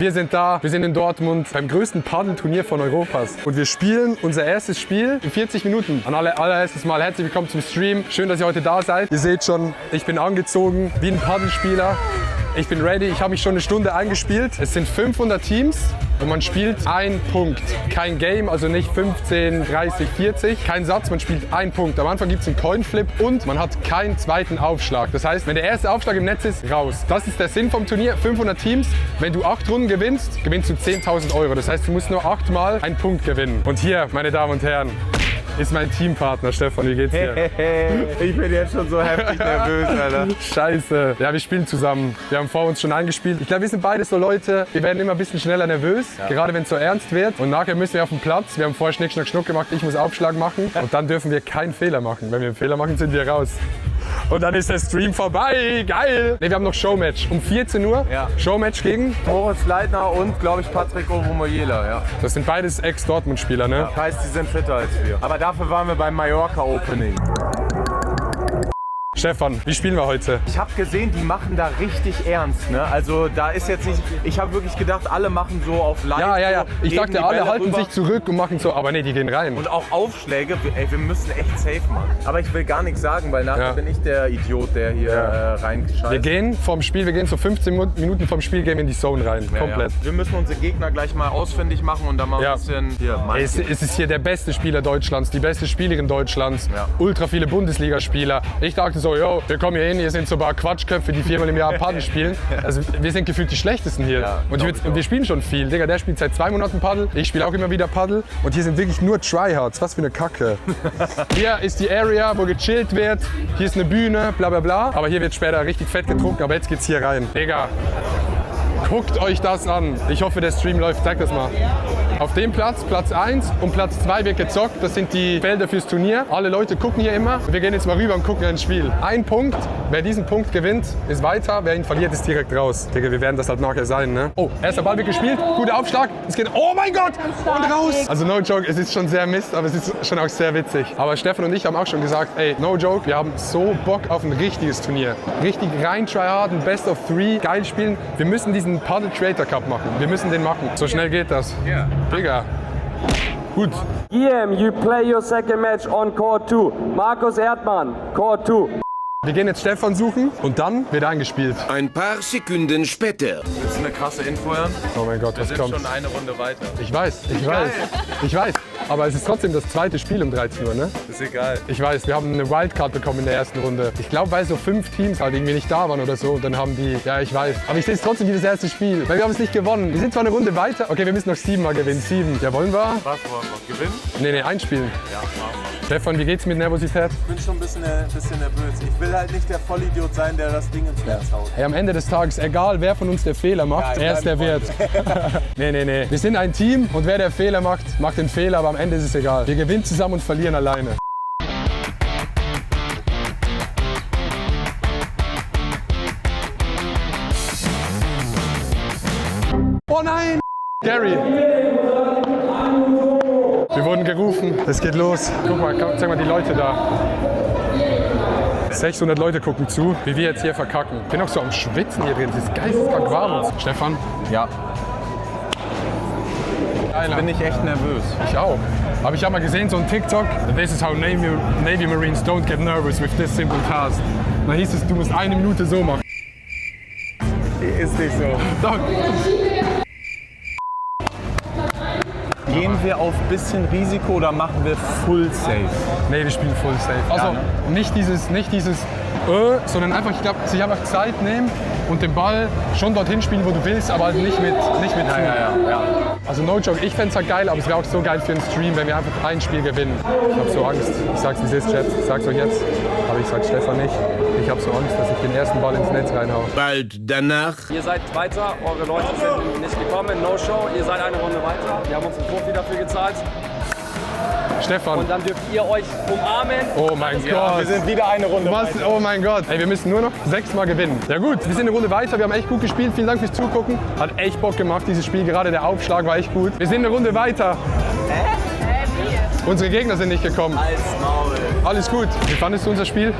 Wir sind da, wir sind in Dortmund beim größten Paddelturnier von Europas. Und wir spielen unser erstes Spiel in 40 Minuten. An allererstes Mal herzlich willkommen zum Stream. Schön, dass ihr heute da seid. Ihr seht schon, ich bin angezogen wie ein Paddelspieler. Ich bin ready, ich habe mich schon eine Stunde eingespielt. Es sind 500 Teams und man spielt einen Punkt. Kein Game, also nicht 15, 30, 40. Kein Satz, man spielt einen Punkt. Am Anfang gibt es einen Coinflip und man hat keinen zweiten Aufschlag. Das heißt, wenn der erste Aufschlag im Netz ist, raus. Das ist der Sinn vom Turnier. 500 Teams. Wenn du 8 Runden gewinnst, gewinnst du 10.000 €. Das heißt, du musst nur 8 Mal einen Punkt gewinnen. Und hier, meine Damen und Herren, ist mein Teampartner. Stefan, wie geht's dir? Ich bin jetzt schon so heftig nervös, Alter. Scheiße. Ja, wir spielen zusammen. Wir haben vor uns schon eingespielt. Ich glaube, wir sind beide so Leute, wir werden immer ein bisschen schneller nervös, gerade wenn es so ernst wird. Und nachher müssen wir auf den Platz. Wir haben vorher Schnick, Schnack, Schnuck gemacht. Ich muss Aufschlag machen. Und dann dürfen wir keinen Fehler machen. Wenn wir einen Fehler machen, sind wir raus. Und dann ist der Stream vorbei. Geil. Ne, wir haben noch Showmatch. Um 14 Uhr. Ja. Showmatch gegen Moritz Leitner und, glaube ich, Patrick Ovomoyela, ja. Das sind beides Ex-Dortmund-Spieler, ne? Das heißt, die sind fitter als wir. Aber dafür waren wir beim Mallorca Opening. Stefan, wie spielen wir heute? Ich habe gesehen, die machen da richtig ernst, ne? Also da ist jetzt nicht, ich habe wirklich gedacht, alle machen so auf Live. Ja. So, Ich geben dachte, die alle Bälle halten rüber. sich zurück und machen so, aber nee, die gehen rein. Und auch Aufschläge, ey, wir müssen echt safe machen. Aber ich will gar nichts sagen, weil nachher bin ich der Idiot, der hier reinscheißt. Wir gehen vom Spiel, wir gehen so 15 Minuten vom Spiel, gehen wir in die Zone rein, komplett. Ja. Wir müssen unsere Gegner gleich mal ausfindig machen und dann mal ein bisschen hier. Es ist hier der beste Spieler Deutschlands, die beste Spielerin Deutschlands, ultra viele Bundesligaspieler. Ich dachte so, yo, wir kommen hier hin, hier sind so ein paar Quatschköpfe, die 4-mal im Jahr Paddel spielen. Also wir sind gefühlt die Schlechtesten hier. Ja, und wir spielen schon viel. Digga, der spielt seit 2 Monaten Paddel, ich spiele auch immer wieder Paddel. Und hier sind wirklich nur Tryhards, was für eine Kacke. Hier ist die Area, wo gechillt wird, hier ist eine Bühne, bla bla bla. Aber hier wird später richtig fett getrunken, aber jetzt geht's hier rein. Digga, guckt euch das an. Ich hoffe, der Stream läuft, zeig das mal. Auf dem Platz, Platz 1 und Platz 2 wird gezockt. Das sind die Felder fürs Turnier. Alle Leute gucken hier immer. Wir gehen jetzt mal rüber und gucken ein Spiel. Ein Punkt. Wer diesen Punkt gewinnt, ist weiter. Wer ihn verliert, ist direkt raus. Digga, wir werden das halt nachher sein, ne? Oh, erster Ball wird gespielt. Guter Aufschlag. Es geht, oh mein Gott! Und raus! Also no joke, es ist schon sehr Mist, aber es ist schon auch sehr witzig. Aber Stefan und ich haben auch schon gesagt, ey, no joke, wir haben so Bock auf ein richtiges Turnier. Richtig rein tryharden, Best of 3, geil spielen. Wir müssen diesen Paddle Creator Cup machen. Wir müssen den machen. So schnell geht das. Ja. Digga. Gut. EM, you play your second match on Court 2. Markus Erdmann, Court 2. Wir gehen jetzt Stefan suchen und dann wird eingespielt. Ein paar Sekunden später. Das ist eine krasse Info, Jan. Oh mein Gott, Wir was sind kommt? schon eine Runde weiter. Ich weiß. Ich weiß. Aber es ist trotzdem das zweite Spiel um 13 Uhr, ne? Ist egal. Ich weiß, wir haben eine Wildcard bekommen in der ersten Runde. Ich glaube, weil so 5 Teams halt irgendwie nicht da waren oder so. Und dann haben die, ja, ich weiß. Aber ich sehe es trotzdem wie das erste Spiel, weil wir haben es nicht gewonnen. Wir sind zwar eine Runde weiter. Okay, wir müssen noch 7 Mal gewinnen. 7. Ja, wollen wir? Was wollen wir? Gewinnen? Nee, einspielen. Ja, machen wir. Stefan, wie geht's mit Nervosität? Ich bin schon ein bisschen nervös. Ich will halt nicht der Vollidiot sein, der das Ding ins Netz haut. Hey, am Ende des Tages, egal wer von uns der Fehler macht, Ja, er ist der Wert. Nee. Wir sind ein Team und wer der Fehler macht, macht den Fehler, aber am Ende ist es egal. Wir gewinnen zusammen und verlieren alleine. Oh nein! Gary! Wir wurden gerufen, es geht los. Guck mal, zeig mal die Leute da. 600 Leute gucken zu, wie wir jetzt hier verkacken. Ich bin auch so am Schwitzen hier drin, es ist geisteskrank warm. Stefan? Ja. Geiler. Bin ich echt nervös. Ich auch. Aber ich habe mal gesehen, so ein TikTok, this is how Navy Marines don't get nervous with this simple task. Da hieß es, du musst 1 Minute so machen. Ist nicht so. Doch. Gehen wir auf bisschen Risiko oder machen wir Full Safe? Nee, wir spielen Full Safe. Also Ja, ne? nicht dieses, sondern einfach, ich glaube, sich einfach Zeit nehmen und den Ball schon dorthin spielen, wo du willst, aber halt nicht mit zu. Ja. Also no joke, ich fände es halt geil, aber es wäre auch so geil für einen Stream, wenn wir einfach ein Spiel gewinnen. Ich habe so Angst. Ich sag's wie es ist, Chat. Ich sag's euch jetzt. Aber ich sag's Stefan nicht. Ich habe so Angst, dass ich den ersten Ball ins Netz reinhau. Bald danach. Ihr seid weiter, eure Leute sind nicht gekommen, No-Show. Ihr seid eine Runde weiter. Wir haben uns einen Profi dafür gezahlt. Stefan. Und dann dürft ihr euch umarmen. Oh mein Gott. Wir sind wieder eine Runde Was? weiter. Oh mein Gott. Ey, wir müssen nur noch 6 Mal gewinnen. Ja gut, wir sind eine Runde weiter. Wir haben echt gut gespielt. Vielen Dank fürs Zugucken. Hat echt Bock gemacht, dieses Spiel. Gerade der Aufschlag war echt gut. Wir sind eine Runde weiter. Unsere Gegner sind nicht gekommen. Als Maul. Alles gut. Wie fandest du unser Spiel?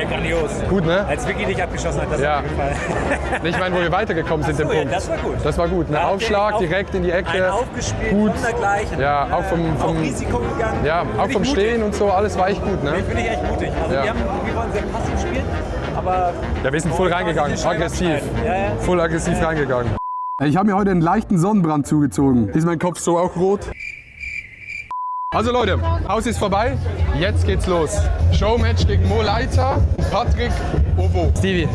Grandios. Gut, ne? Als Vicky dich abgeschossen hat, das Ja. hat mir gefallen. Ich meine, wo wir weitergekommen sind, Ach so, den ja, Punkt. das war gut. Das war gut. Ne? Da habt ihr Aufschlag auf- direkt in die Ecke. Ein aufgespielt, Gut. sondergleichen. Ja, auch vom Risiko gegangen. ja, auch vom Stehen und so, alles war echt gut, ne? Ich finde ich echt mutig. Also Ja. wir wollen sehr passiv spielen, aber... Ja, wir sind voll reingegangen, schnell aggressiv. abschneiden. Ja, ja. Voll aggressiv reingegangen. Ich habe mir heute einen leichten Sonnenbrand zugezogen. Ist mein Kopf so auch rot? Also Leute, Haus ist vorbei. Jetzt geht's los. Showmatch gegen Mo Leiter und Patrick Ovo. Stevie,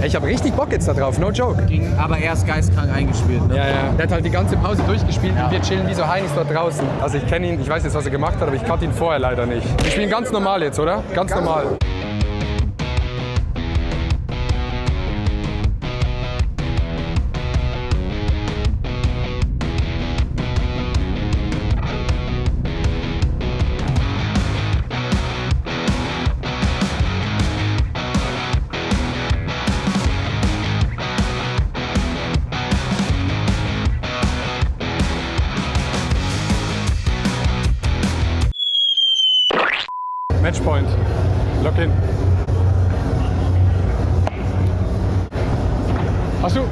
ich habe richtig Bock jetzt da drauf, no joke. Aber er ist geistkrank eingespielt. Ne? Ja, ja. Der hat halt die ganze Pause durchgespielt und wir chillen wie so Heinis dort draußen. Also ich kenne ihn, ich weiß jetzt, was er gemacht hat, aber ich kannte ihn vorher leider nicht. Wir spielen ganz normal jetzt, oder? Ganz normal. Matchpoint. Lock in. Hast du?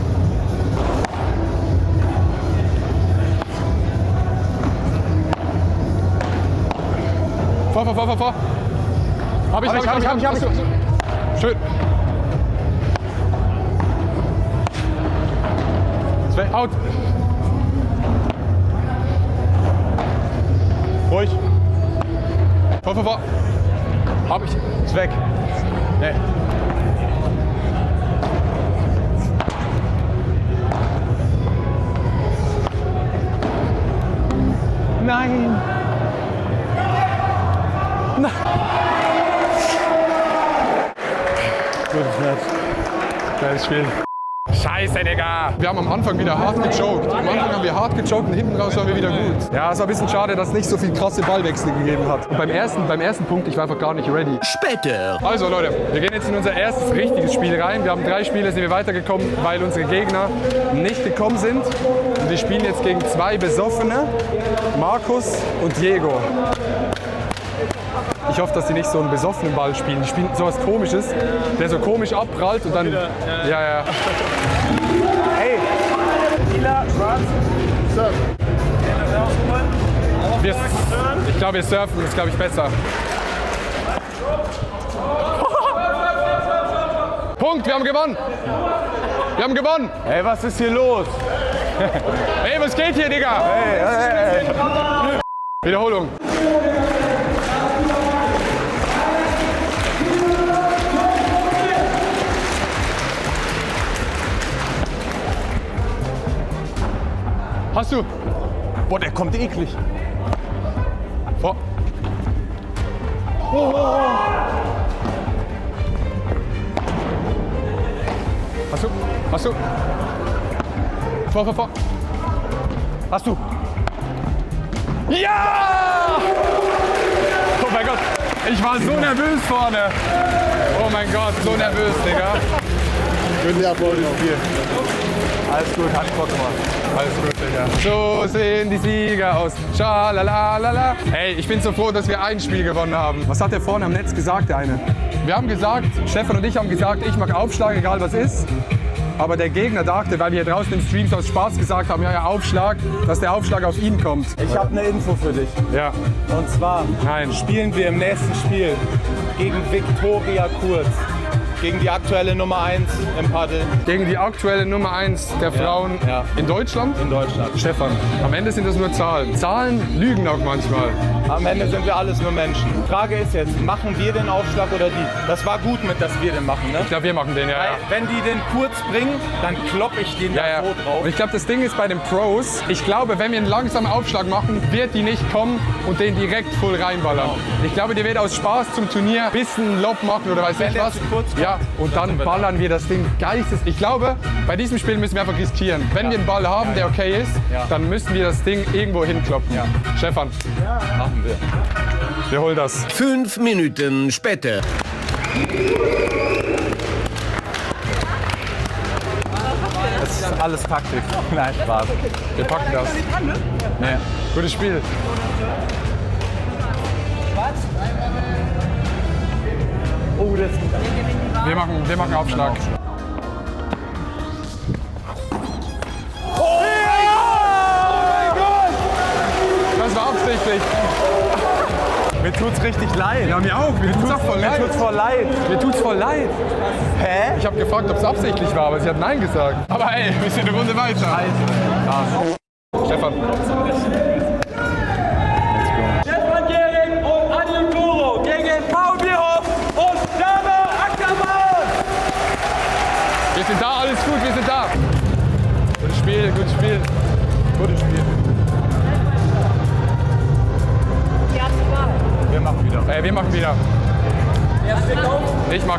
Vor. Hab ich. Hast du. Schön. Zwei, out. Ruhig. Vor. Hab ich. Ist weg. Nee. Nein. Nein. Gutes Match. Geiles Spiel. Scheiße, Digga. Wir haben am Anfang wieder hart gechoked. Am Anfang haben wir hart gechoked und hinten raus waren wir wieder gut. Ja, es war ein bisschen schade, dass es nicht so viel krasse Ballwechsel gegeben hat. Und beim ersten Punkt, ich war einfach gar nicht ready. Später. Also Leute, wir gehen jetzt in unser erstes richtiges Spiel rein. Wir haben 3 Spiele, sind wir weitergekommen, weil unsere Gegner nicht gekommen sind. Und wir spielen jetzt gegen 2 Besoffene, Markus und Diego. Ich hoffe, dass sie nicht so einen besoffenen Ball spielen. Die spielen sowas Komisches, der so komisch abprallt und dann... Ja. Hey, Lila, schwarz, surf. Ich glaube, wir surfen, das ist, glaube ich, besser. Punkt, wir haben gewonnen. Wir haben gewonnen. Ey, was ist hier los? Ey, was geht hier, Digga? Hey. Wiederholung. Hast du? Boah, der kommt eklig. Vor. Hast du? Vor. Hast du? Ja! Oh mein Gott, ich war so nervös vorne. Oh mein Gott, so nervös, Digga. Können applaudieren. Alles gut, hat Bock gemacht. Alles gut, Digga. So sehen die Sieger aus. Schalalalala. Ey, ich bin so froh, dass wir ein Spiel gewonnen haben. Was hat der vorne am Netz gesagt, der eine? Wir haben gesagt, Stefan und ich haben gesagt, ich mag Aufschlag, egal was ist. Aber der Gegner dachte, weil wir hier draußen im Stream aus Spaß gesagt haben, ja, Aufschlag, dass der Aufschlag auf ihn kommt. Ich habe eine Info für dich. Ja. Und zwar Nein. spielen wir im nächsten Spiel gegen Viktoria Kurz. Gegen die aktuelle Nummer 1 im Paddel Gegen die aktuelle Nummer 1 der Frauen ja. in Deutschland. in Deutschland. Stefan, am Ende sind das nur Zahlen. Zahlen lügen auch manchmal. Am Ende sind wir alles nur Menschen. Frage ist jetzt, machen wir den Aufschlag oder die? Das war gut mit, dass wir den machen, ne? Ich glaube, wir machen den, ja. Wenn die den kurz bringen, dann klopp ich den Ja, da ja. so drauf. Und ich glaube, das Ding ist bei den Pros, ich glaube, wenn wir einen langsamen Aufschlag machen, wird die nicht kommen und den direkt voll reinballern. Ich glaube, die wird aus Spaß zum Turnier ein bisschen Lob machen oder weiß Wenn nicht der was. zu kurz kommt, Ja, und dann ballern wir das Ding geistes. Ich glaube, bei diesem Spiel müssen wir einfach riskieren. Wenn wir einen Ball haben, der okay ist, dann müssen wir das Ding irgendwo hinkloppen. Ja. Stefan, machen wir. wir holen das. 5 Minuten später. Das ist alles Taktik. Nein, Spaß. Wir packen das. Nee. Gutes Spiel. Oh, das ist gut. Wir machen Aufschlag. Das war absichtlich. Mir tut's richtig leid. Ja, mir auch. Mir tut's auch voll leid. Mir tut's voll leid. Mir tut's voll leid. Hä? Ich habe gefragt, ob es absichtlich war, aber sie hat Nein gesagt. Aber ey, wir sind eine Runde weiter. Stefan. Stefan Gehrig und Adi Toro gegen Paul Bierhoff und Jana Ackermann. Wir sind da, alles gut, wir sind da. Gutes Spiel, gutes Spiel. Gutes Spiel. Wir machen wieder. Wir machen wieder. Ich mach.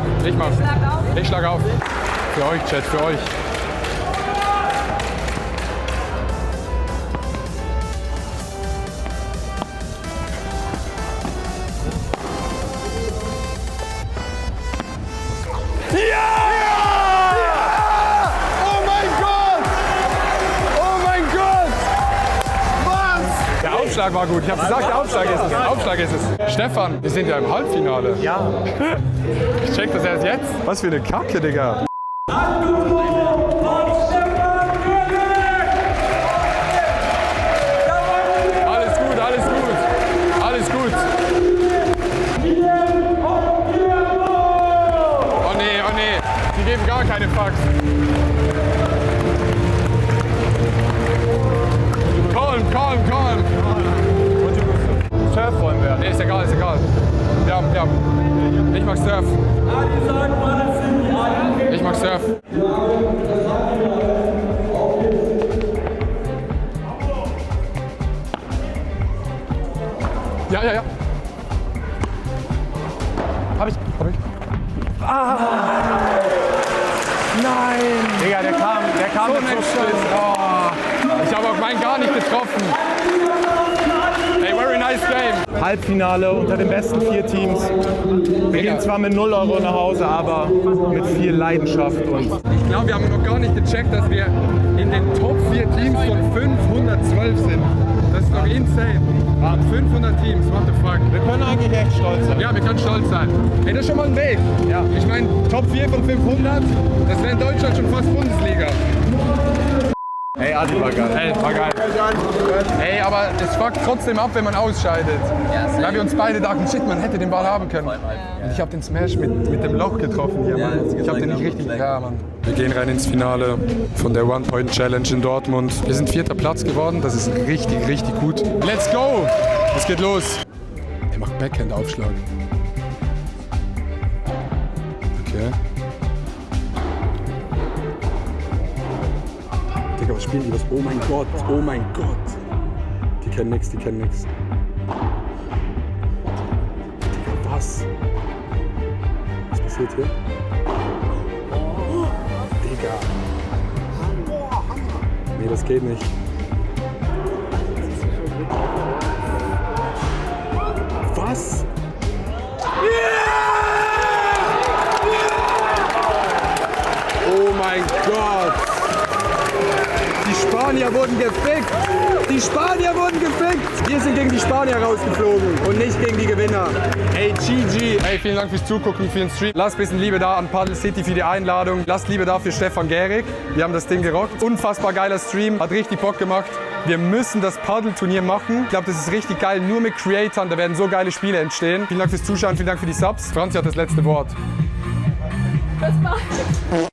Ich schlag auf. Für euch, Chat, für euch. Der Aufschlag war gut. Ich habe gesagt, der Aufschlag ist es. Aufschlag ist es. Stefan, wir sind ja im Halbfinale. Ja. Ich check das erst jetzt. Was für eine Kacke, Digga. Alles gut, alles gut. Alles gut. Oh nee, oh nee. Die geben gar keine Fucks. Calm. Surf wollen wir. Nee, ist egal, ist egal. Ja. Ich mag Surf. Ich mag Surf. Ja. Hab ich. Nein. Digga, der kam So mit so Schiss. Oh. Ich habe auch meinen gar nicht getroffen. Hey, very nice game. Halbfinale unter den besten 4 Teams. Wir gehen zwar mit 0 € nach Hause, aber mit viel Leidenschaft und Ich glaube, wir haben noch gar nicht gecheckt, dass wir in den Top 4 Teams von 512 sind. Das ist doch insane. 500 Teams, what the fuck. wir können eigentlich echt stolz sein. Ja, wir können stolz sein. Ey, das ist schon mal ein Weg. Ja. Ich meine, Top 4 von 500, das wäre in Deutschland schon fast Bundesliga. Ey, Adi war geil. Ey, war geil. Ey, aber es fuckt trotzdem ab, wenn man ausscheidet. Weil wir uns beide dachten, shit, man hätte den Ball haben können. Und ich habe den Smash mit dem Loch getroffen hier, Mann. Ich habe den nicht richtig... Ja, Mann. Wir gehen rein ins Finale von der One-Point-Challenge in Dortmund. Wir sind 4. Platz geworden, das ist richtig, richtig gut. Let's go! Es geht los. Er macht Backhand-Aufschlag. Okay. Digga, was spielen die? Was? Oh mein Gott, oh mein Gott. Die kennen nix. Digga, was? Was passiert hier? Digga. Nee, das geht nicht. Was? Oh mein Gott! Die Spanier wurden gefickt! Die Spanier wurden gefickt! Wir sind gegen die Spanier rausgeflogen und nicht gegen die Gewinner. Ey, GG! Ey, vielen Dank fürs Zugucken, für den Stream. Lasst ein bisschen Liebe da an Paddle City für die Einladung. Lasst Liebe da für Stefan Gehrig. Wir haben das Ding gerockt. Unfassbar geiler Stream. Hat richtig Bock gemacht. Wir müssen das Paddle-Turnier machen. Ich glaube, das ist richtig geil. Nur mit Creatoren, da werden so geile Spiele entstehen. Vielen Dank fürs Zuschauen, vielen Dank für die Subs. Franzi hat das letzte Wort.